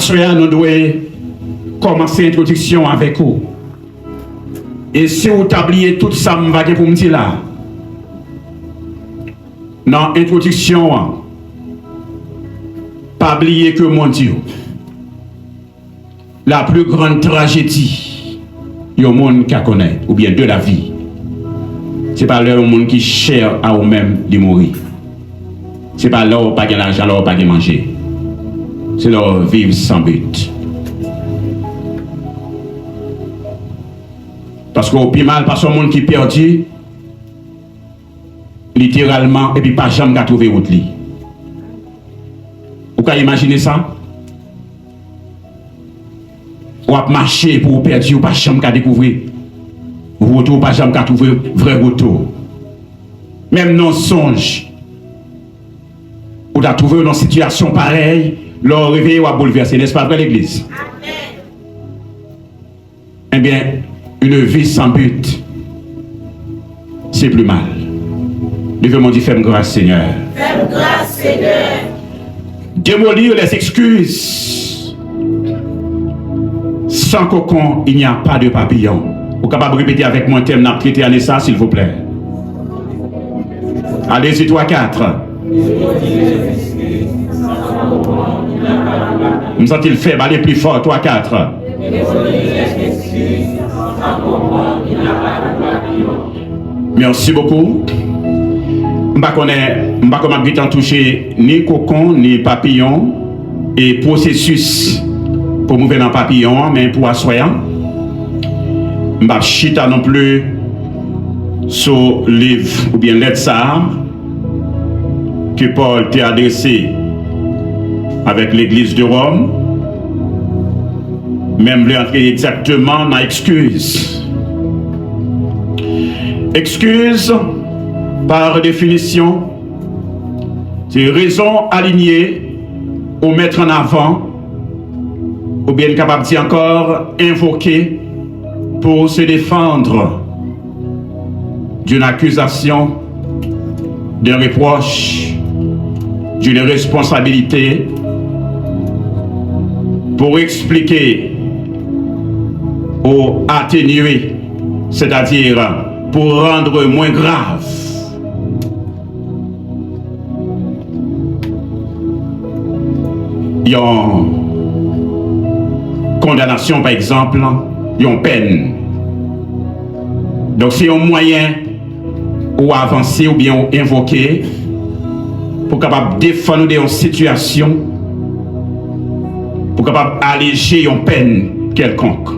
Assoya, nous devons commencer l'introduction avec vous. Et si vous oubliez tout ça, je vais vous dire là. Dans l'introduction, pas oublier que mon Dieu, la plus grande tragédie du monde qui connaît, ou bien de la vie, ce n'est pas le monde qui cherche à eux-mêmes de mourir. Ce n'est pas leur pas de l'argent, leur pas de manger. C'est leur vivre sans but. Parce qu'au plus mal, parce que le monde qui est perdu, littéralement, et puis pas jamais qu'à trouver route. Vous pouvez imaginer ça? Ou à marcher pour vous perdre, ou pas jamais qu'à découvrir. Vous retour, pas jamais qu'à trouver vrai retour. Même non songe. Ou à trouver une situation pareille, leur réveil ou à bouleverser, n'est-ce pas vrai l'église? Amen. Eh bien, une vie sans but, c'est plus mal. Devons dire, fais-moi grâce, Seigneur. Fais-moi grâce, Seigneur. Démolir les excuses. Sans cocon, il n'y a pas de papillon. Vous êtes capable de répéter avec moi un thème, n'a traité à ça, s'il vous plaît. Allez-y, 3, 4. Nous sentons-il faible, allez plus fort, 3, 4. Merci beaucoup. Je ne sais pas toucher ni cocon, ni papillon, et processus pour mouver dans papillon, mais pour assoyant. Je ne sais pas chita non plus sur le livre ou bien lettre ça que Paul t'a adressé avec l'église de Rome. Même lui entrer exactement dans excuse. Excuse, par définition, c'est raison alignée ou mettre en avant, ou bien capable de dire encore invoquer pour se défendre d'une accusation, d'un reproche, d'une responsabilité, pour expliquer ou atténuer, c'est-à-dire pour rendre moins grave. Il y a une condamnation, par exemple, il y a une peine. Donc c'est un moyen ou avancer ou bien invoquer pour capable défendre une situation, pour capable alléger une peine quelconque.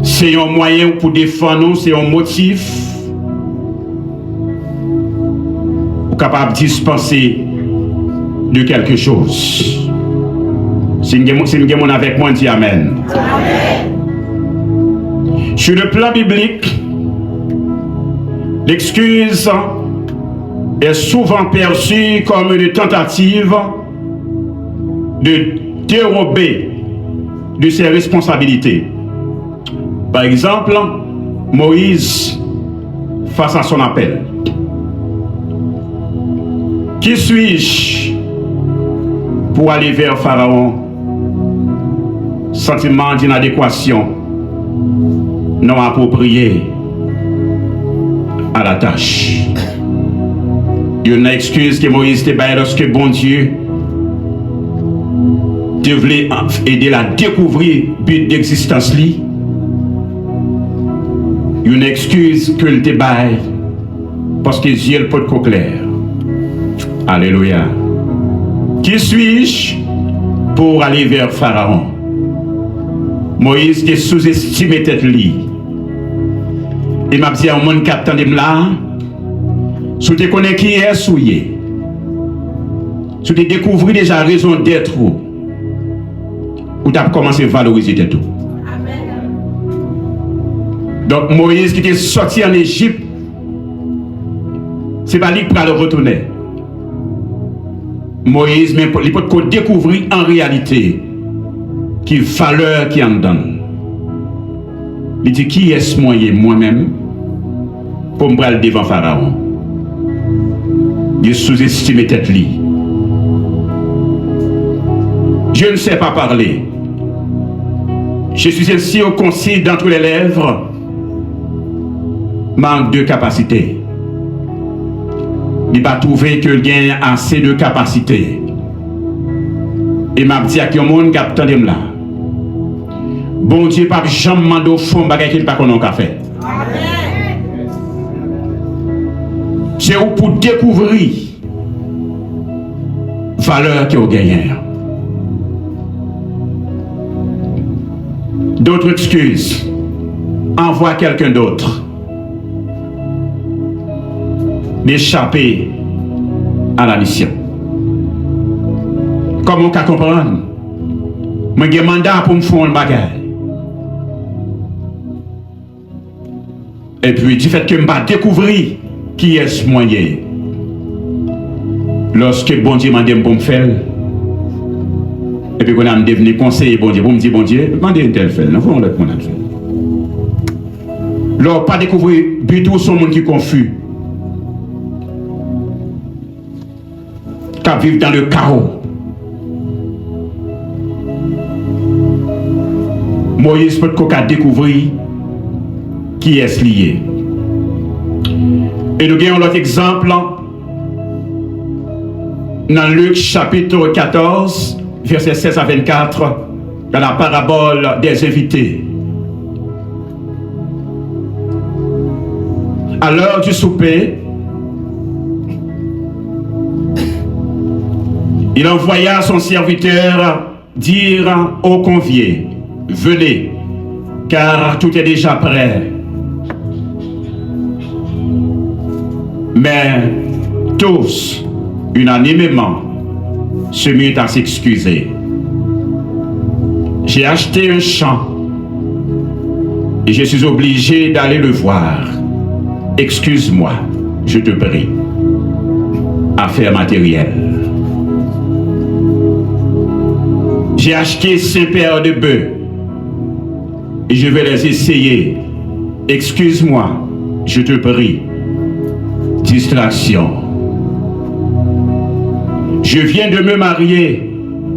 C'est un moyen pour défendre nous, c'est un motif pour capable dispenser de quelque chose. Si nous sommes avec moi, dis Amen. Amen. Sur le plan biblique, l'excuse est souvent perçue comme une tentative de dérober de ses responsabilités. Par exemple, Moïse, face à son appel. Qui suis-je pour aller vers Pharaon? Sentiment d'inadéquation non approprié à la tâche. Il y a une excuse que Moïse te baille lorsque bon Dieu te voulait aider à découvrir le but d'existence. Il y a une excuse que le te baille parce que Dieu le peut clair. Alléluia. Qui suis-je pour aller vers Pharaon? Moïse qui sous-estimé tête li. Il m'a dit à un monde qui attendait là, si tu connais qui est souillé, si tu découvres déjà la raison d'être, ou tu as commencé à valoriser tout. Donc Moïse qui était sorti en Égypte, c'est pas lui qui va le retourner. Moïse, mais il peut découvrir en réalité qui valeur qui en donne. Il dit qui est-ce moi-même pour me prendre devant Pharaon. Il sous-estime tête li. Je ne sais pas parler. Je suis ainsi au concile d'entre les lèvres. Manque de capacité. Il va trouver que il y a assez de capacité. Et m'a dit à qui au monde qui attend là. Bon Dieu pas jamais mandé au fond bagay qu'il pas qu'on a fait. C'est pour découvrir valeur que vous gagnez. D'autres excuses. Envoie quelqu'un d'autre. D'échapper à la mission. Comment on peut comprendre? Moi j'ai un mandat pour me faire un bagage. Et puis du fait que je vais découvrir qui est ce moyen. Lorsque bon Dieu m'a dit pour me faire. Et puis qu'on a devenu conseiller bon Dieu, pour me dire bon Dieu, demandez une telle fait, non faut l'autre monde fait. Leur pas découvrir du tout son monde qui est confus. Qui vivent dans le chaos. Moïse peut découvrir qui est lié. Et nous avons l'autre exemple dans Luc chapitre 14, versets 16 à 24, dans la parabole des invités. À l'heure du souper, il envoya son serviteur dire aux conviés, venez, car tout est déjà prêt. Mais tous, unanimement, se mirent à s'excuser. J'ai acheté un champ et je suis obligé d'aller le voir. Excuse-moi, je te prie. Affaire matérielle. J'ai acheté 5 paires de bœufs et je vais les essayer. Excuse-moi, je te prie. Distraction. Je viens de me marier.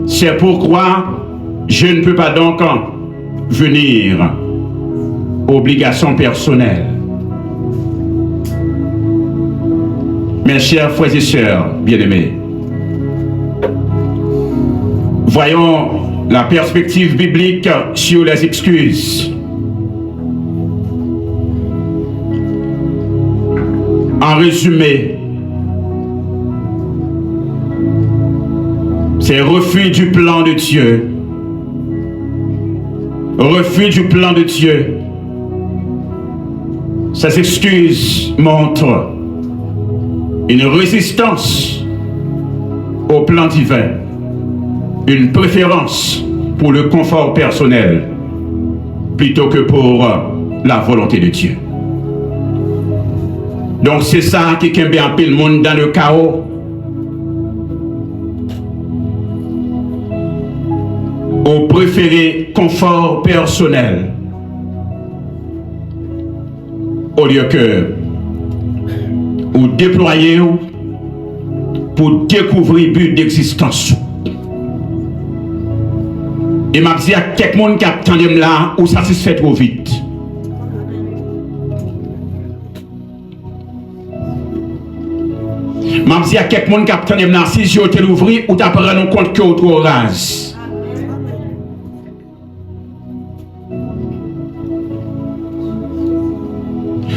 C'est pourquoi je ne peux pas donc venir. Obligation personnelle. Mes chers frères et sœurs bien-aimés, voyons la perspective biblique sur les excuses. En résumé, c'est refus du plan de Dieu. Refus du plan de Dieu. Ces excuses montrent une résistance au plan divin, une préférence pour le confort personnel plutôt que pour la volonté de Dieu. Donc c'est ça qui kembe un peu le monde dans le chaos. On préfère confort personnel au lieu que ou déployer pour découvrir le but d'existence. Et m'a dit à quelqu'un qui attend là ou satisfait trop vite. M'a dit à quelqu'un qui attend là si je te l'ouvrir ou t'as pris en compte que tu trop rase.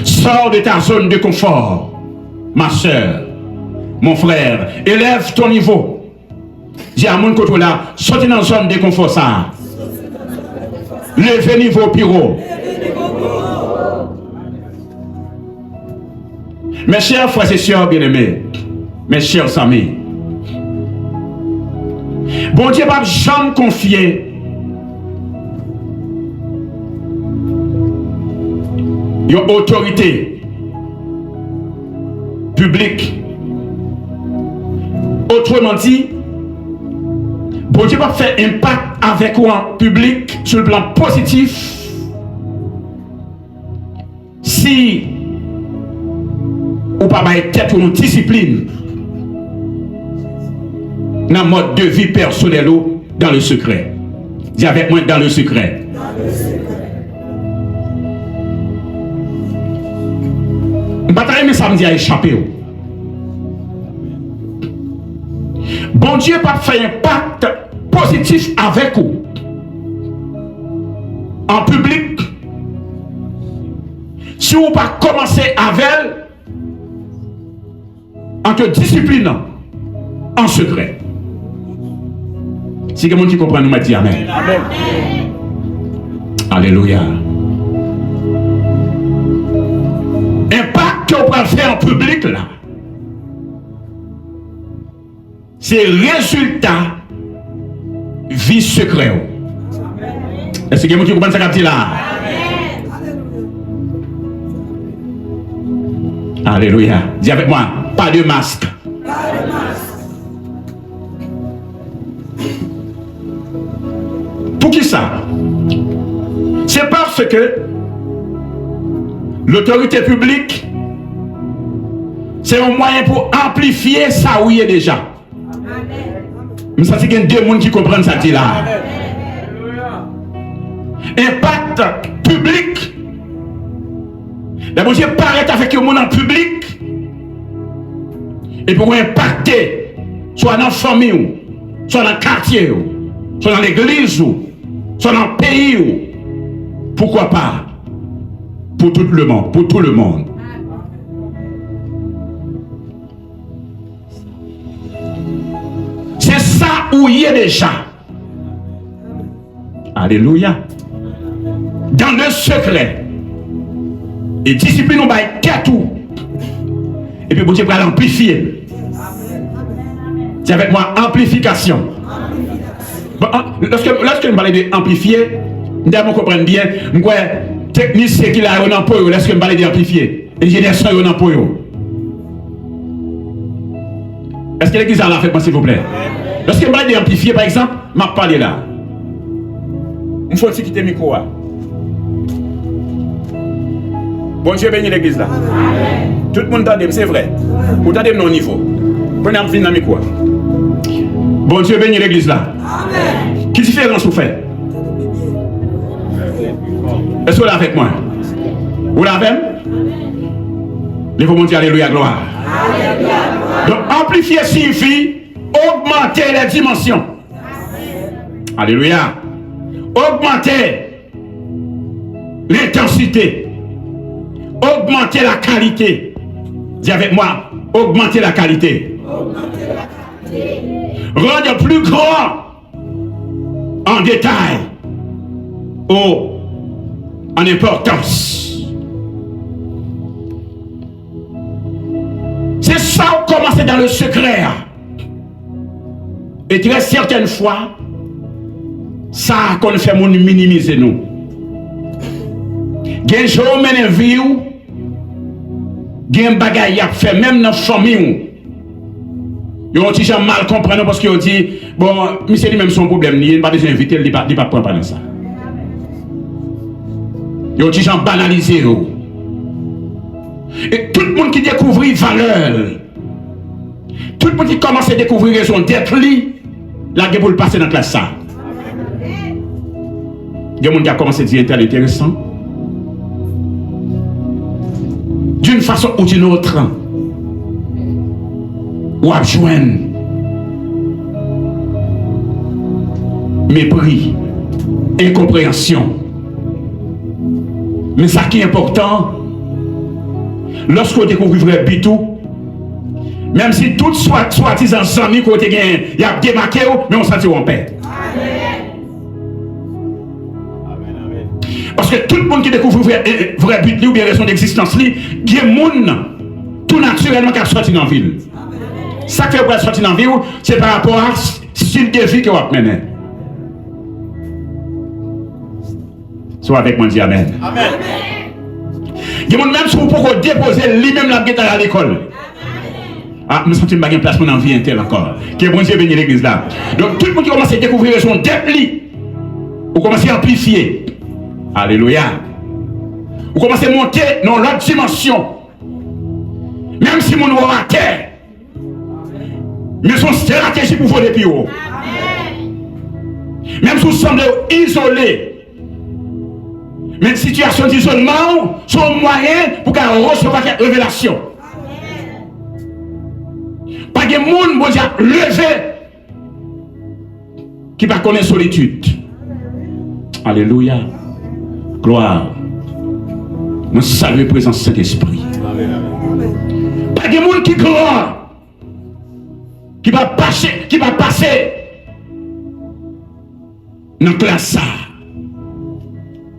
Sors de ta zone de confort, ma soeur, mon frère, élève ton niveau. Dis à mon côté là, sortez dans la zone de confort ça. Levez niveau pyro. Mes chers frères et sœurs bien-aimés, mes chers amis, bon Dieu va jamais confier une autorité publique. Autrement dit, bon Dieu va faire impact avec vous en public sur le plan positif si ou pas être une discipline dans le mode de vie personnel dans le secret. Dis avec moi, dans le secret. Bataille, mais samedi a échappé. Bon Dieu pas fait un pacte positif avec vous. En public. Si vous pas commencer avec elle, en te disciplinant, en secret. Si quelqu'un qui comprend, nous m'a dit Amen. Amen. Alléluia. Un pacte qu'on peut faire en public là, c'est résultat vie secret. Est-ce que quelqu'un qui comprend ça qu'a dit là? Alléluia. Dis avec moi, pas de masque. Pas de masque. Pour qui ça? C'est parce que l'autorité publique, c'est un moyen pour amplifier ça où il est déjà. Mais ça, c'est qu'il y a deux personnes qui comprennent ça dit là. Impact public. D'abord, Dieu paraît avec le monde en public et pour impacter, soit dans la famille, soit dans le quartier, soit dans l'église, soit dans le pays. Pourquoi pas? Pour tout le monde, pour tout le monde. C'est ça où il est déjà. Alléluia. Dans le secret. Et discipline, on va être tout. Et puis, vous Dieu va l'amplifier. C'est avec moi, amplification. Bon, lorsque je parle d'amplifier, vous comprenez bien, technicien qui a un pour eux, lorsque je parle d'amplifier, ingénieur sont un pour eux. Est-ce que l'église a la fait, s'il vous plaît? Lorsque je parle d'amplifier, par exemple, je vais parler là. Il faut aussi quitter le micro. Bon Dieu bénit l'église là. Amen. Tout le monde t'aime, c'est vrai. Vous t'aimez non niveau. Prenez un film dans le micro. Bon Dieu bénit l'église là. Amen. Quelle différence vous faites? Est-ce que vous l'avez avec moi? Vous l'avez? Les vous dire alléluia, gloire. Alléluia, gloire. Donc amplifier signifie augmenter les dimensions. Amen. Alléluia. Augmenter l'intensité. Augmenter la qualité. Dis avec moi, augmenter la qualité. Augmenter la qualité. Rendre plus grand en détail ou en importance. C'est ça où commencer dans le secret. Et très certaines fois, ça qu'on fait mon minimiser nous. Gen jour mène vie ou gen bagay y a fait même dans famille. Yo ont gens mal comprendre parce qu'ils ont dit bon, monsieur lui même son problème, il pas besoin inviter, il pas prendre pas dans ça. Yo ont gens banaliser. Et tout le monde qui découvre valeur, tout le monde qui commence à découvrir raison d'être lui, là il pour le passer dans la classe ça. Il y a des gens qui a commencé à dire tel intéressant. D'une façon ou d'une autre, ou à joindre mépris, incompréhension. Mais ça qui est important, lorsqu'on découvre vrai bitou, même si tout soi-disant amis qu'on il y a démarqué, mais on s'en en paix. Parce que tout le monde qui découvre vrai but ou bien raison d'existence, il y a des gens tout naturellement qui a sorti dans la ville. Ça qui fait sortir dans la ville, c'est par rapport à style de vie que vous menez. Soit avec moi, dis Amen. Amen. Il y a des gens même si vous pouvez déposer lui-même la guitare à l'école. Ah, je me sens que je n'ai pas place pour une vie interne encore. Que bon Dieu bénisse l'église là. Donc tout le monde qui commence à découvrir raison d'être lui, vous commencez à amplifier. Alléluia. Vous commencez à monter dans l'autre dimension. Même si mon noir à terre. Mais son stratégie pour voler plus haut. Même si vous semblez isolé, mais une situation d'isolement sont moyens pour qu'on recevoir cette révélation. Pas de monde bon Dieu levé qui va connaître solitude. Alléluia. Gloire. Nous saluons la présence de cet esprit. Pas de monde qui croit, qui va passer dans la classe,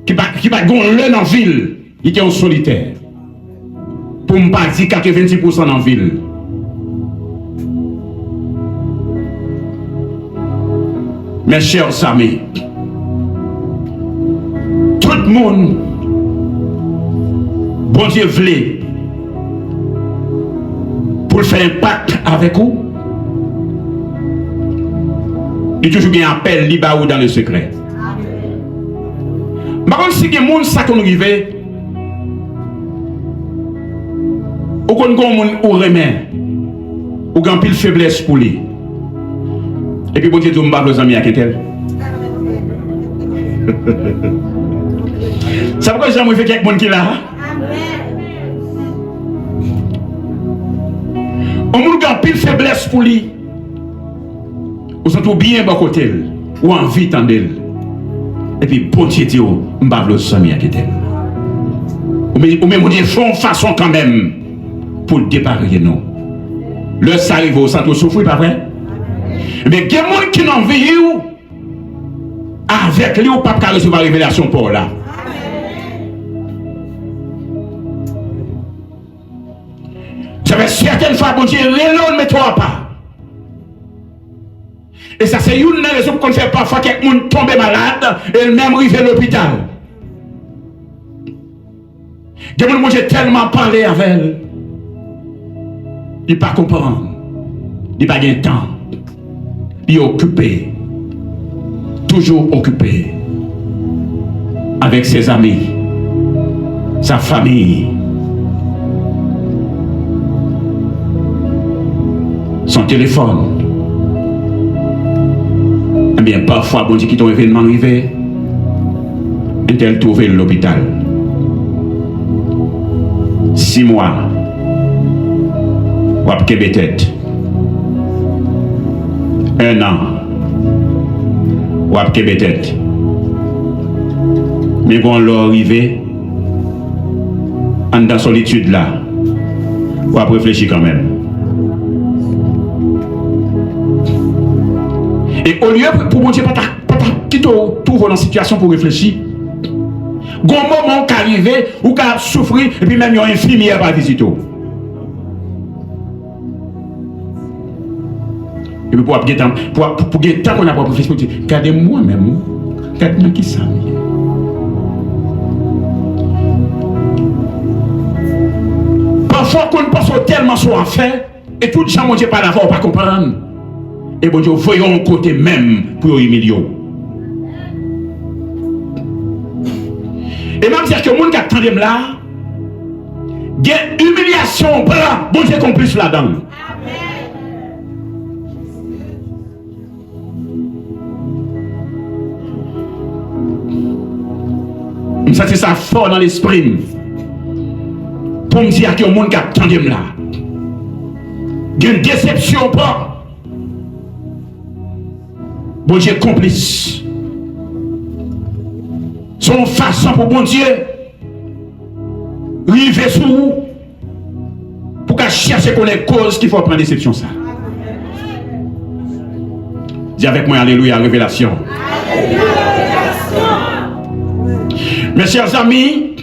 qui va gonfler dans la ville, il est en solitaire. Pour ne pas dire 90% dans la ville. Mes chers amis, tout le monde, bon Dieu voulait, pour faire un pacte avec vous, il y a toujours un appel libre dans le secret. Par contre, si il y a des gens qui sont arrivés, ou qu'on a des gens qui remet, ou qui ont pile faiblesse pour lui. Et puis, bon Dieu, vous m'avez amis à quel. Ça pourquoi j'ai fait quelqu'un qui est là? On a pile faiblesse pour lui. Ou sont bien bon côté, ou envie d'entendre. Et puis, bon Dieu, vous m'avez amis à quel. Ou même, on dit, font façon quand même pour déparer nous. Le ça arrive au centre souffrir, pas vrai? Mais il y a des gens qui n'ont vu avec lui ou pas qu'à recevoir la révélation pour là. Ça fait certaines fois, bon Dieu, relève, mais toi pas. Et ça, c'est une raison qu'on fait parfois quelqu'un tombe malade et même arrive à l'hôpital. Il y a des gens qui ont tellement parlé avec elle. Il ne pas comprendre. Il n'a pas de temps. Il est occupé, toujours occupé, avec ses amis, sa famille, son téléphone. Eh bien, parfois, bon Dieu, qui est un événement arrivé, elle trouvé l'hôpital. 6 mois, ou à tête. 1 an, ou à tête. Mais quand l'on arrive, en dans solitude là, ou à réfléchir quand même. Et au lieu pour mon Dieu, pas quitter tout dans la situation pour réfléchir. Gon moment qui arrive, ou qui souffrir, et puis même il y a un infirmière par visiter. Et puis pour gagner temps qu'on a pas professeur, regardez-moi même, regardez-moi qui ça. Parfois qu'on pense tellement sur en fait, et tout le gens, mon Dieu, pas d'avoir, pas comprendre. Et bon Dieu, voyons un côté même pour humilier. Et même si que le monde qui attend là, il y a une humiliation, bon Dieu, qu'on puisse là-dedans. Ça c'est ça fort dans l'esprit. Pour me dire qu'il y a un monde qui attend là. Il y a une déception pas. Bon Dieu complice. Son façon pour bon Dieu river sur vous pour qu'à chercher qu'on ait cause qu'il faut prendre déception ça. Dis avec moi alléluia révélation. Alléluia. Mes chers amis,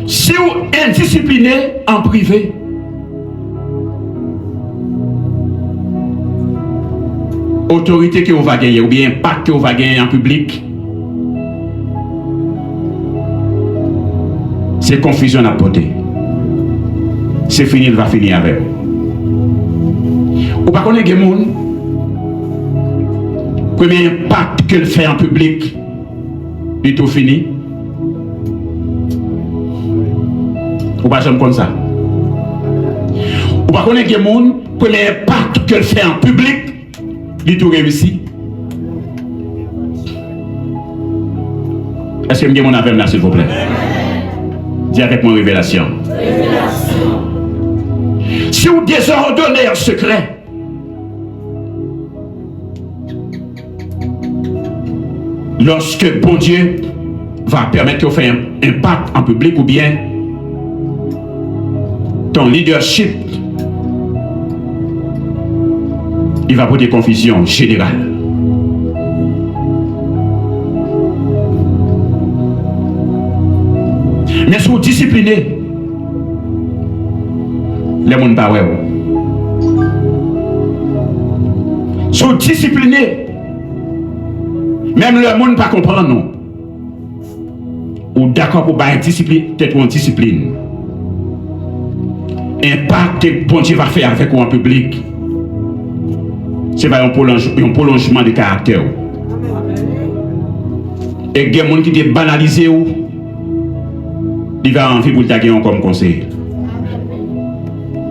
si vous êtes indiscipliné en privé, autorité que vous va gagner ou bien impact que vous va gagner en public, c'est confusion à porter. C'est fini, il va finir avec vous. Ou pas connaître des gens, premier impact que le fait en public, du tout fini. Ou pas jamais comme ça. Ou pas connaître des gens, premier impact que le fait en public, du tout réussi. Est-ce que vous avez mon appel là, s'il vous plaît? Dis avec moi révélation. Si vous désordonnez un secret, lorsque bon Dieu va permettre que vous fassiez un impact en public ou bien ton leadership, il va porter confusion générale. Mais si vous disciplinez, les gens ne pas. Si vous disciplinez, même le monde ne pas comprendre non. Ou d'accord pour pas discipline, peut-être une discipline. Impact que bon Dieu va faire avec vous en public, c'est pas un prolongement de caractère. Et il y a des gens qui ont banalisé ou il va envie pour le taguer comme conseil.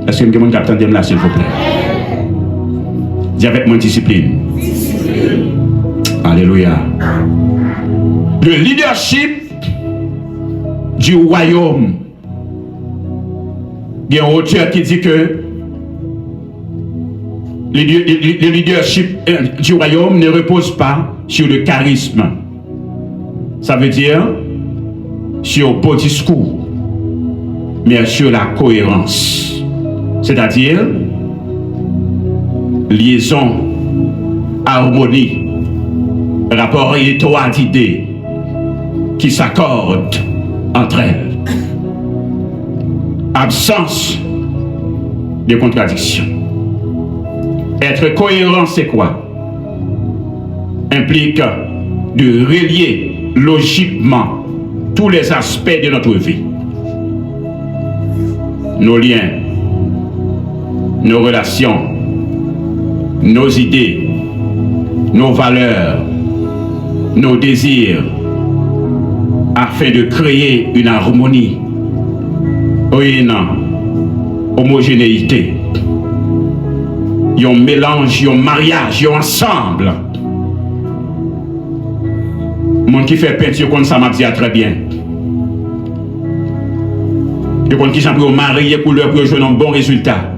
Est-ce que vous avez un capitaine là, s'il vous plaît? Dis avec moi discipline. Alléluia. Le leadership du royaume. Il y a un auteur qui dit que le leadership du royaume ne repose pas sur le charisme. Ça veut dire sur le beau discours, mais sur la cohérence. C'est-à-dire liaison, harmonie, rapport étroit d'idées qui s'accordent entre elles. Absence de contradiction. Être cohérent, c'est quoi? Implique de relier logiquement tous les aspects de notre vie. Nos liens, nos relations, nos idées, nos valeurs, nos désirs, afin de créer une harmonie, une homogénéité, un mélange, un mariage, un ensemble. Mon qui fait peinture comme ça m'a dit très bien. Et quand qui j'aime marier couleur pour jouer un bon résultat.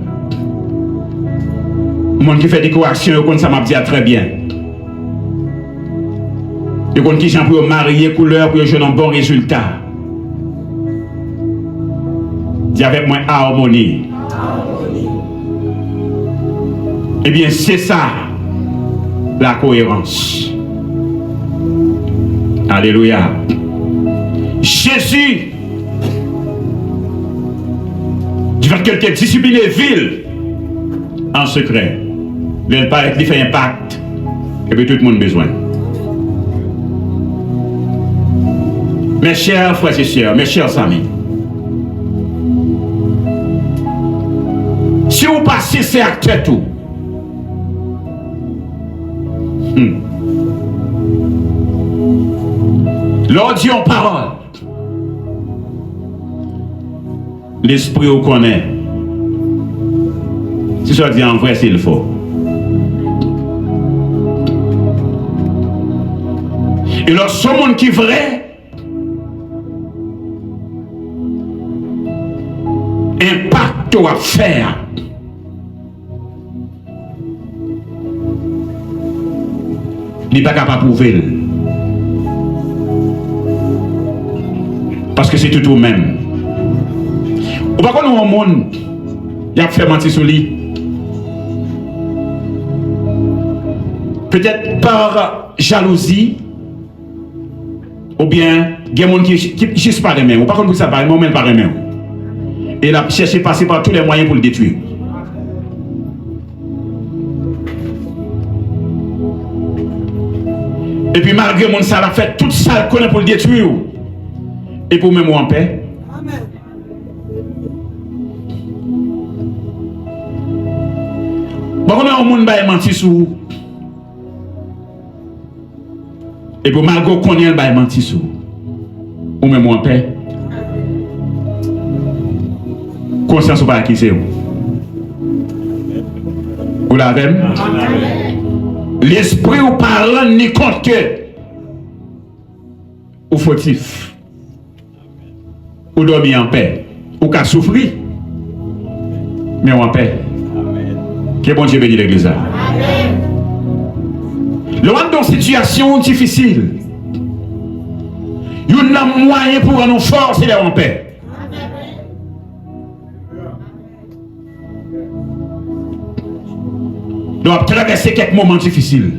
Mon qui fait décoration comme ça m'a dit très bien. Et quand qui j'aime marier couleur pour jouer un bon résultat. Dis avec moi harmonie. Eh bien, c'est ça, la cohérence. Alléluia. Jésus, du fait qu'il était discipliné vil en secret, il paraît qu'il fait impact, et puis tout le monde a besoin. Mes chers frères et sœurs, mes chers amis, si vous passez ces actes tout, Lors dit en parole, l'esprit vous connaît. Si ça dit en vrai, c'est le faux. Et lorsque ce monde qui est vrai, impact à faire. Il n'est pas capable de prouver. Parce que c'est tout au même. Ou pas qu'on a un monde, il a fait mentir sur lui. Peut-être par jalousie, ou bien il y a des gens qui ne cherchent pas les mains, ou pas qu'on ça par les mains, par les mains. Et il a cherché à passer par tous les moyens pour le détruire. Et puis malgré mon ça, il a fait tout ça qu'on a pour le détruire. Et pour même en paix. Amen. Bon, on a un monde qui menti sur vous. Et pour malgré qu'on ait un menti sur vous. Ou même en paix. Conscience ou pas qui c'est vous. Vous l'avez? L'esprit ou parlant ni compte que ou fautif, ou dormir en paix, ou qu'à souffrir, mais en paix. Que bon Dieu bénisse l'église. Le monde dans une situation difficile, il y a un moyen pour nous forcer en paix. Donc, traverser quelques moments difficiles.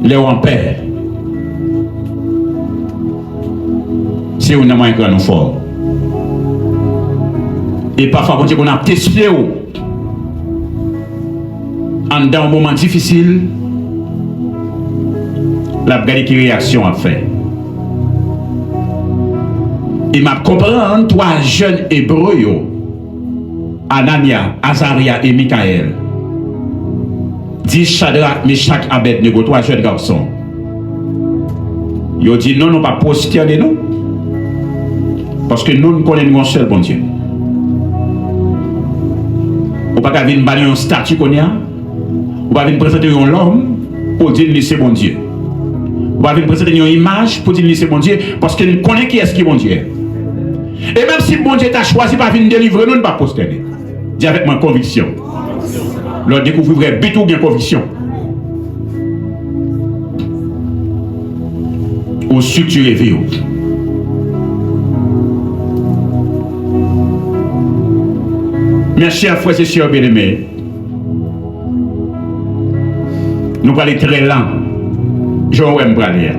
Les en paix. C'est un moyen pour nous fort. Et parfois, quand on a testé, dans un moment difficile, la belle réaction a fait. Il m'a compris trois jeunes hébreux, Anania, Azaria et Michael. 10 Shadrach, Meshach, Abednego, trois jeunes garçons. Ils ont dit non, non, pas prosterner nous. Parce que nous connaissons un seul bon Dieu. On ne peut pas venir balayer un statut qu'on a. On ne peut pas venir présenter un homme pour dire que c'est bon Dieu. On ne peut pas venir présenter une image pour dire que c'est bon Dieu. Parce que nous connaissons qui est-ce qui est bon Dieu. Et même si bon Dieu t'a choisi pour venir délivrer, nous ne pas prosterner. Dis avec moi conviction. Leur découvrir bête ou bien conviction. Ou structurer vie. Mes chers frères et sœurs bien-aimés, nous allons aller très lent. Je vais vous parler.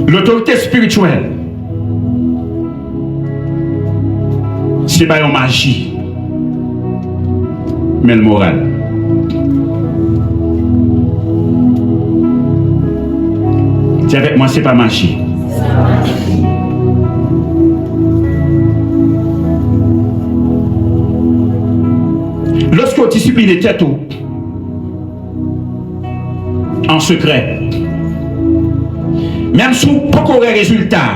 L'autorité spirituelle, ce n'est pas une magie, mais le moral. Dis avec moi, ce n'est pas magie. Lorsqu'on discipline les têtes en secret, même sous beaucoup de résultats,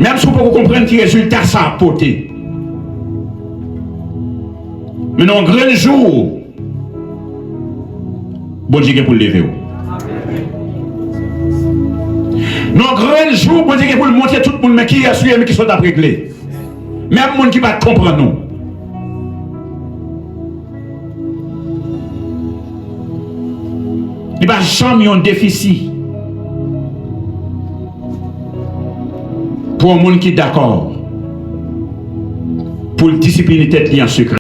même si vous pouvez comprendre quel résultat ça a apporté. Mais dans un grand jour, bon Dieu pour le lever. Dans un grand jour, bon Dieu pour le montrer tout le monde qui est assuré, mais qui sont après clé. Même le monde qui va comprendre nous. Il va jamais un déficit. Pour un monde qui est d'accord pour discipliner tête en secret.